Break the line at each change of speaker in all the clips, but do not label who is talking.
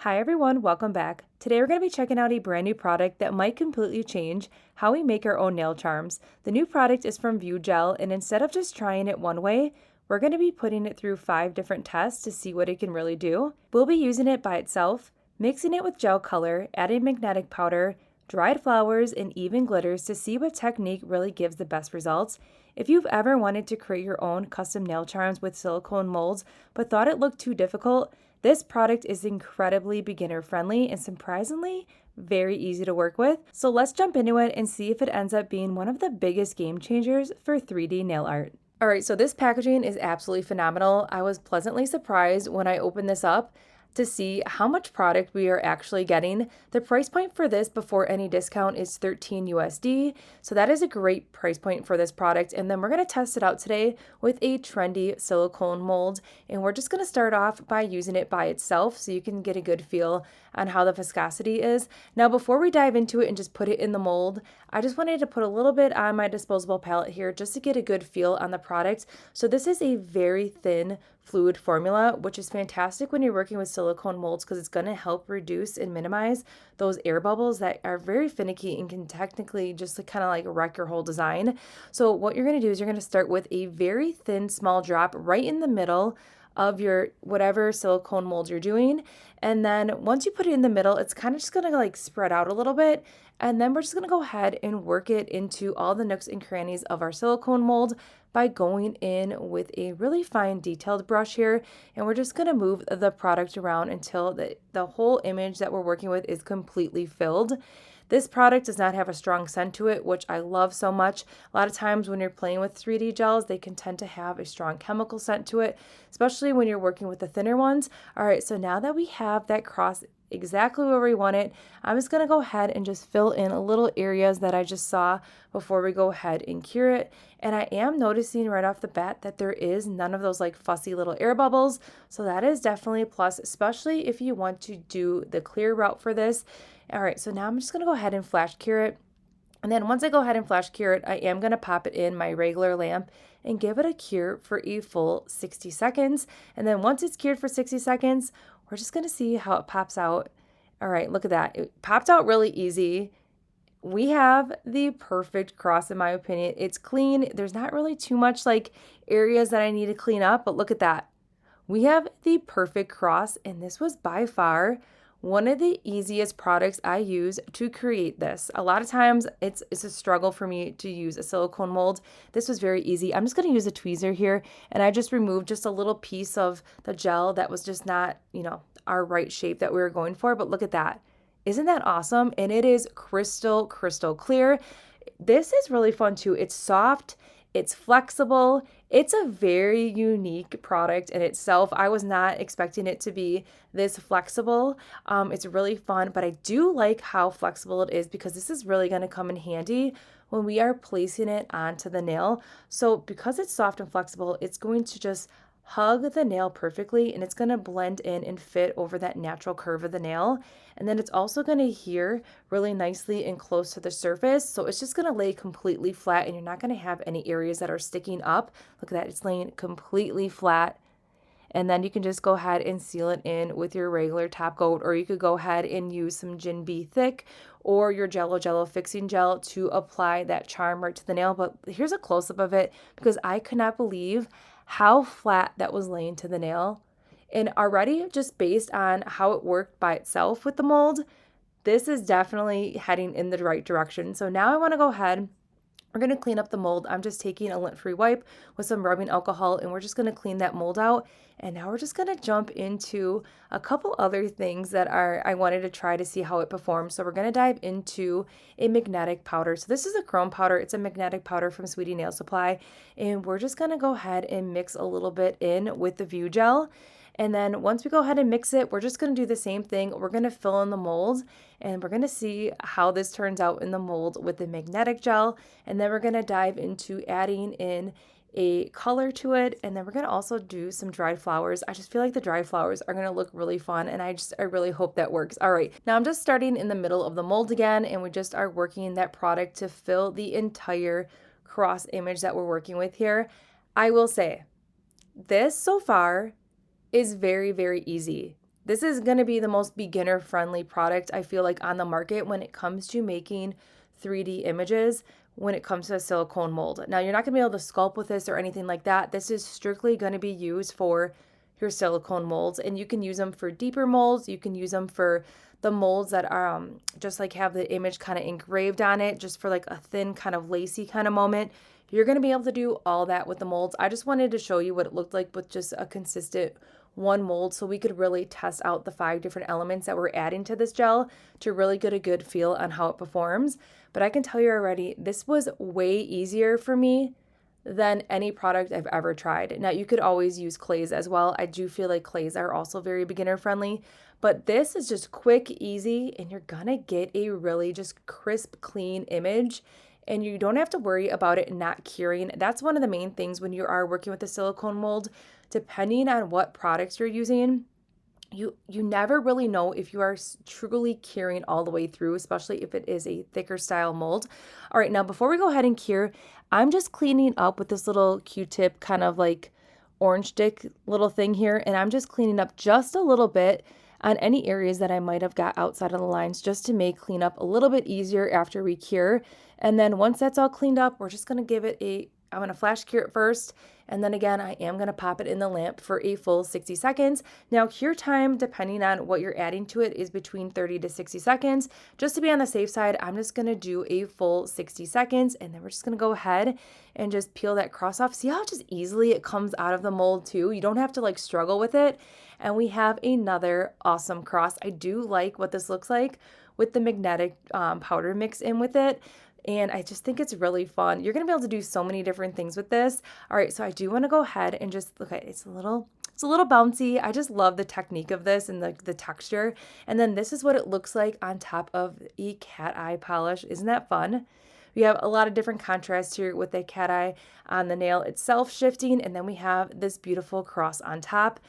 Hi everyone, welcome back. Today we're going to be checking out a brand new product that might completely change how we make our own nail charms. The new product is from Viewgel, and instead of just trying it one way, we're going to be putting it through 5 different tests to see what it can really do. We'll be using it by itself, mixing it with gel color, adding magnetic powder, dried flowers, and even glitters to see what technique really gives the best results. If you've ever wanted to create your own custom nail charms with silicone molds but thought it looked too difficult, this product is incredibly beginner friendly and surprisingly very easy to work with. So let's jump into it and see if it ends up being one of the biggest game changers for 3D nail art. All right, so this packaging is absolutely phenomenal. I was pleasantly surprised when I opened this up to see how much product we are actually getting. The price point for this before any discount is $13 USD. So that is a great price point for this product. And then we're gonna test it out today with a trendy silicone mold. And we're just gonna start off by using it by itself so you can get a good feel on how the viscosity is. Now, before we dive into it and just put it in the mold, I just wanted to put a little bit on my disposable palette here just to get a good feel on the product. So this is a very thin fluid formula, which is fantastic when you're working with silicone molds because it's going to help reduce and minimize those air bubbles that are very finicky and can technically just kind of like wreck your whole design. So what you're going to do is you're going to start with a very thin small drop right in the middle of your whatever silicone mold you're doing. And then once you put it in the middle, it's kind of just going to like spread out a little bit. And then we're just going to go ahead and work it into all the nooks and crannies of our silicone mold by going in with a really fine detailed brush here. And we're just going to move the product around until the whole image that we're working with is completely filled. This product does not have a strong scent to it, which I love so much. A lot of times when you're playing with 3D gels, they can tend to have a strong chemical scent to it, especially when you're working with the thinner ones. All right, so now that we have that cross exactly where we want it, I'm just going to go ahead and just fill in a little areas that I just saw before we go ahead and cure it. And I am noticing right off the bat that there is none of those like fussy little air bubbles. So that is definitely a plus, especially if you want to do the clear route for this. All right, so now I'm just going to go ahead and flash cure it. And then once I go ahead and flash cure it, I am going to pop it in my regular lamp and give it a cure for a full 60 seconds. And then once it's cured for 60 seconds, we're just going to see how it pops out. All right, look at that. It popped out really easy. We have the perfect cross in my opinion. It's clean. There's not really too much like areas that I need to clean up, but look at that. We have the perfect cross, and this was by far one of the easiest products I use to create this. A lot of times it's a struggle for me to use a silicone mold. This was very easy. I'm just going to use a tweezer here, and I just removed just a little piece of the gel that was just not, our right shape that we were going for. But look at that. Isn't that awesome? And it is crystal clear. This is really fun too. It's soft. It's flexible. It's a very unique product in itself. I was not expecting it to be this flexible. It's really fun, but I do like how flexible it is because this is really going to come in handy when we are placing it onto the nail. So because it's soft and flexible, it's going to just hug the nail perfectly, and it's going to blend in and fit over that natural curve of the nail. And then it's also going to adhere really nicely and close to the surface. So it's just going to lay completely flat, and you're not going to have any areas that are sticking up. Look at that. It's laying completely flat. And then you can just go ahead and seal it in with your regular top coat, or you could go ahead and use some Gin B Thick or your Jello fixing gel to apply that charm right to the nail. But here's a close-up of it because I could not believe how flat that was laying to the nail. And already just based on how it worked by itself with the mold, this is definitely heading in the right direction. So now I want to go ahead. We're going to clean up the mold. I'm just taking a lint-free wipe with some rubbing alcohol, and we're just going to clean that mold out. And now we're just going to jump into a couple other things that I wanted to try to see how it performs. So we're going to dive into a magnetic powder. So this is a chrome powder. It's a magnetic powder from Sweetie Nail Supply. And we're just going to go ahead and mix a little bit in with the Viewgel. And then once we go ahead and mix it, we're just going to do the same thing. We're going to fill in the mold, and we're going to see how this turns out in the mold with the magnetic gel. And then we're going to dive into adding in a color to it. And then we're going to also do some dried flowers. I just feel like the dried flowers are going to look really fun, and I really hope that works. All right, now I'm just starting in the middle of the mold again, and we just are working that product to fill the entire cross image that we're working with here. I will say, this so far is very, very easy. This is going to be the most beginner-friendly product I feel like on the market when it comes to making 3D images when it comes to a silicone mold. Now, you're not going to be able to sculpt with this or anything like that. This is strictly going to be used for your silicone molds, and you can use them for deeper molds. You can use them for the molds that are just like have the image kind of engraved on it, just for like a thin kind of lacy kind of moment. You're going to be able to do all that with the molds. I just wanted to show you what it looked like with just a consistent one mold so we could really test out the 5 different elements that we're adding to this gel to really get a good feel on how it performs. But I can tell you already, this was way easier for me than any product I've ever tried. Now, you could always use clays as well. I do feel like clays are also very beginner friendly, but this is just quick, easy, and you're gonna get a really just crisp, clean image, and you don't have to worry about it not curing. That's one of the main things when you are working with a silicone mold. Depending on what products you're using, you never really know if you are truly curing all the way through, especially if it is a thicker style mold. All right, now before we go ahead and cure, I'm just cleaning up with this little Q-tip kind of like orange stick little thing here, and I'm just cleaning up just a little bit on any areas that I might have got outside of the lines just to make cleanup a little bit easier after we cure. And then once that's all cleaned up, we're just gonna give it I'm gonna flash cure it first, and then again, I am gonna pop it in the lamp for a full 60 seconds. Now, cure time, depending on what you're adding to it, is between 30 to 60 seconds. Just to be on the safe side, I'm just gonna do a full 60 seconds, and then we're just gonna go ahead and just peel that cross off. See how just easily it comes out of the mold too? You don't have to like struggle with it. And we have another awesome cross. I do like what this looks like with the magnetic powder mix in with it. And I just think it's really fun. You're going to be able to do so many different things with this. All right, so I do want to go ahead and just look at it's a little bouncy. I just love the technique of this and the texture. And then this is what it looks like on top of a cat eye polish. Isn't that fun? We have a lot of different contrast here with the cat eye on the nail itself shifting, and then we have this beautiful cross on top.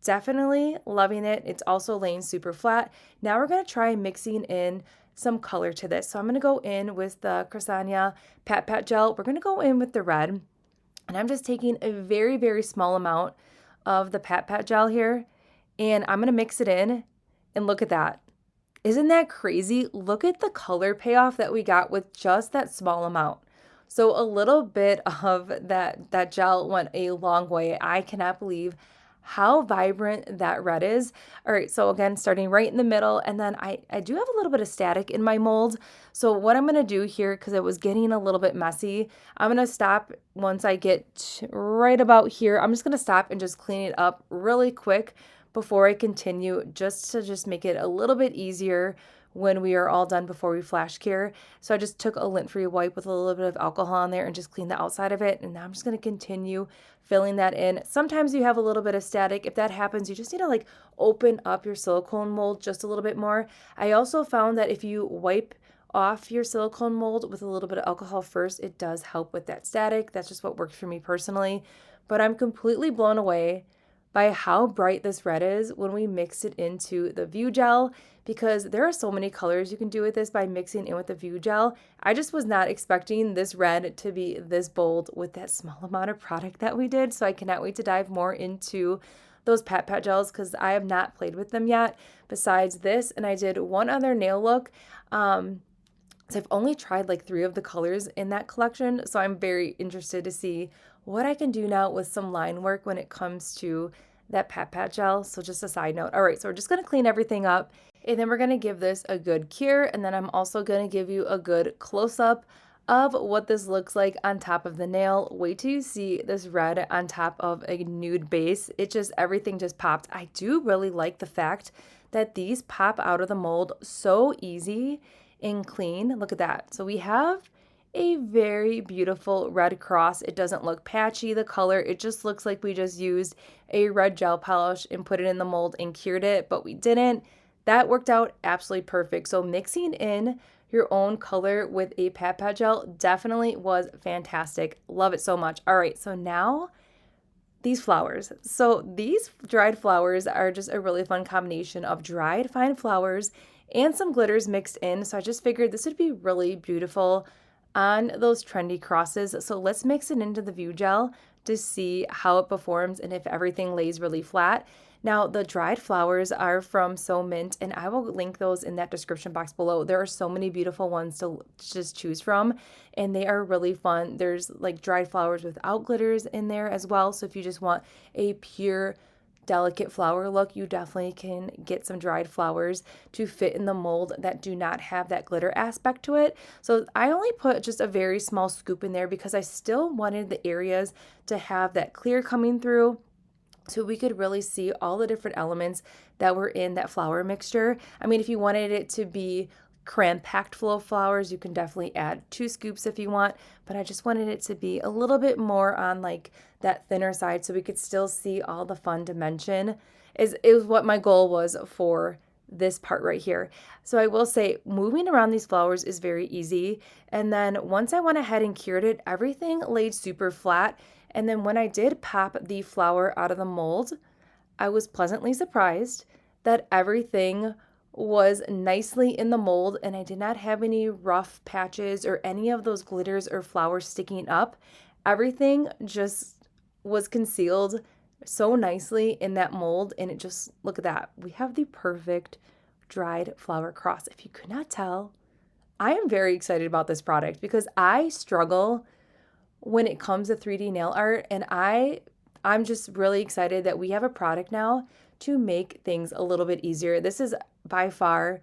Definitely loving it. It's also laying super flat. Now we're going to try mixing in some color to this. So I'm going to go in with the Crisania Pat Gel. We're going to go in with the red, and I'm just taking a very, very small amount of the Pat Gel here, and I'm going to mix it in, and look at that. Isn't that crazy? Look at the color payoff that we got with just that small amount. So a little bit of that gel went a long way. I cannot believe how vibrant that red is. All right, so again, starting right in the middle, and then I do have a little bit of static in my mold. So what I'm gonna do here, because it was getting a little bit messy, I'm gonna stop once I get right about here. I'm just gonna stop and just clean it up really quick before I continue, just to make it a little bit easier when we are all done before we flash cure. So I just took a lint-free wipe with a little bit of alcohol on there and just cleaned the outside of it. And now I'm just going to continue filling that in. Sometimes you have a little bit of static. If that happens, you just need to like open up your silicone mold just a little bit more. I also found that if you wipe off your silicone mold with a little bit of alcohol first, it does help with that static. That's just what worked for me personally. But I'm completely blown away by how bright this red is when we mix it into the Viewgel, because there are so many colors you can do with this by mixing in with the Viewgel. I just was not expecting this red to be this bold with that small amount of product that we did, so I cannot wait to dive more into those Pat gels because I have not played with them yet besides this, and I did one other nail look. So I've only tried like 3 of the colors in that collection, so I'm very interested to see what I can do now with some line work when it comes to that Pat gel. So just a side note. All right, so we're just going to clean everything up, and then we're going to give this a good cure, and then I'm also going to give you a good close-up of what this looks like on top of the nail. Wait till you see this red on top of a nude base. Everything just popped. I do really like the fact that these pop out of the mold so easy and clean. Look at that. So we have a very beautiful red cross. It doesn't look patchy, the color. It just looks like we just used a red gel polish and put it in the mold and cured it, but we didn't. That worked out absolutely perfect. So mixing in your own color with a Pat gel definitely was fantastic. Love it so much. All right, so now these flowers. So these dried flowers are just a really fun combination of dried fine flowers and some glitters mixed in. So I just figured this would be really beautiful on those trendy crosses. So let's mix it into the Viewgel to see how it performs and if everything lays really flat. Now, the dried flowers are from SMint, and I will link those in that description box below. There are so many beautiful ones to just choose from, and they are really fun. There's like dried flowers without glitters in there as well. So if you just want a pure delicate flower look, you definitely can get some dried flowers to fit in the mold that do not have that glitter aspect to it. So I only put just a very small scoop in there because I still wanted the areas to have that clear coming through, so we could really see all the different elements that were in that flower mixture. I mean, if you wanted it to be cram-packed full of flowers, you can definitely add 2 scoops if you want, but I just wanted it to be a little bit more on like that thinner side so we could still see all the fun dimension. Is what my goal was for this part right here. So I will say moving around these flowers is very easy, and then once I went ahead and cured it, everything laid super flat. And then when I did pop the flower out of the mold, I was pleasantly surprised that everything was nicely in the mold and I did not have any rough patches or any of those glitters or flowers sticking up. Everything just was concealed so nicely in that mold, and it just, look at that. We have the perfect dried flower cross. If you could not tell, I am very excited about this product because I struggle when it comes to 3D nail art, and I'm just really excited that we have a product now to make things a little bit easier. This is by far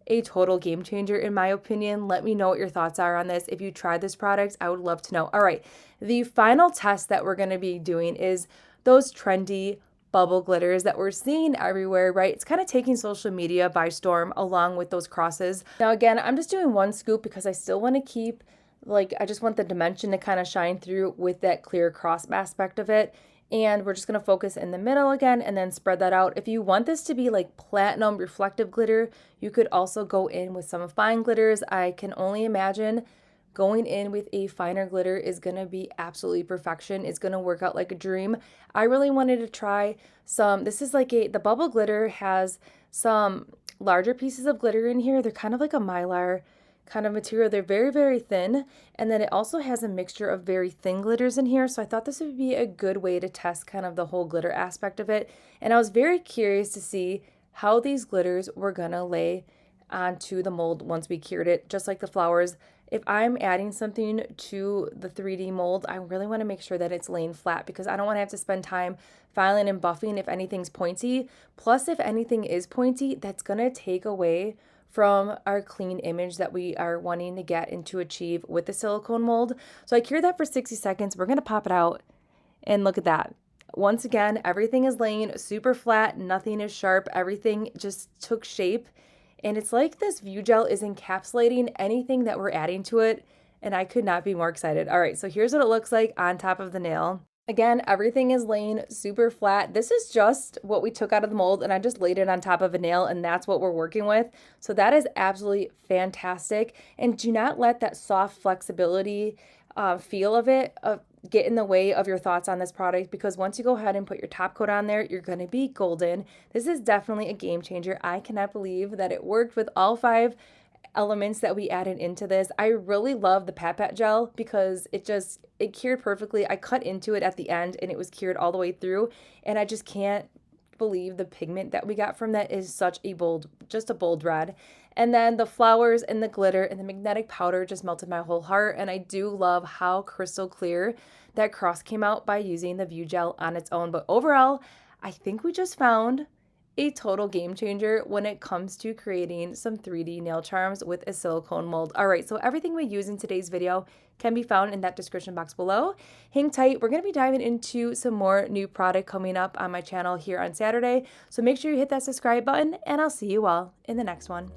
a total game changer in my opinion. Let me know what your thoughts are on this. If you tried this product, I would love to know. All right, the final test that we're going to be doing is those trendy bubble glitters that we're seeing everywhere, right? It's kind of taking social media by storm along with those crosses. Now again, I'm just doing 1 scoop because I still want to keep, like, I just want the dimension to kind of shine through with that clear cross aspect of it. And we're just going to focus in the middle again and then spread that out. If you want this to be like platinum reflective glitter, you could also go in with some fine glitters. I can only imagine going in with a finer glitter is going to be absolutely perfection. It's going to work out like a dream. I really wanted to try some, this is like the bubble glitter has some larger pieces of glitter in here. They're kind of like a mylar kind of material. They're very, very thin. And then it also has a mixture of very thin glitters in here. So I thought this would be a good way to test kind of the whole glitter aspect of it. And I was very curious to see how these glitters were gonna lay onto the mold once we cured it, just like the flowers. If I'm adding something to the 3D mold, I really want to make sure that it's laying flat because I don't want to have to spend time filing and buffing if anything's pointy. Plus, if anything is pointy, that's going to take away from our clean image that we are wanting to get and to achieve with the silicone mold. So I cured that for 60 seconds. We're going to pop it out and look at that. Once again, everything is laying super flat. Nothing is sharp. Everything just took shape. And it's like this Viewgel is encapsulating anything that we're adding to it, and I could not be more excited. All right, so here's what it looks like on top of the nail. Again, everything is laying super flat. This is just what we took out of the mold, and I just laid it on top of a nail, and that's what we're working with. So that is absolutely fantastic. And do not let that soft flexibility feel of it get in the way of your thoughts on this product, because once you go ahead and put your top coat on there, you're going to be golden. This is definitely a game changer. I cannot believe that it worked with all 5 elements that we added into this. I really love the Pat gel because it cured perfectly. I cut into it at the end and it was cured all the way through, and I just can't believe the pigment that we got from that is such a bold, just a bold red. And then the flowers and the glitter and the magnetic powder just melted my whole heart. And I do love how crystal clear that cross came out by using the Viewgel on its own. But overall, I think we just found a total game changer when it comes to creating some 3D nail charms with a silicone mold. All right, so everything we use in today's video can be found in that description box below. Hang tight. We're going to be diving into some more new product coming up on my channel here on Saturday. So make sure you hit that subscribe button, and I'll see you all in the next one.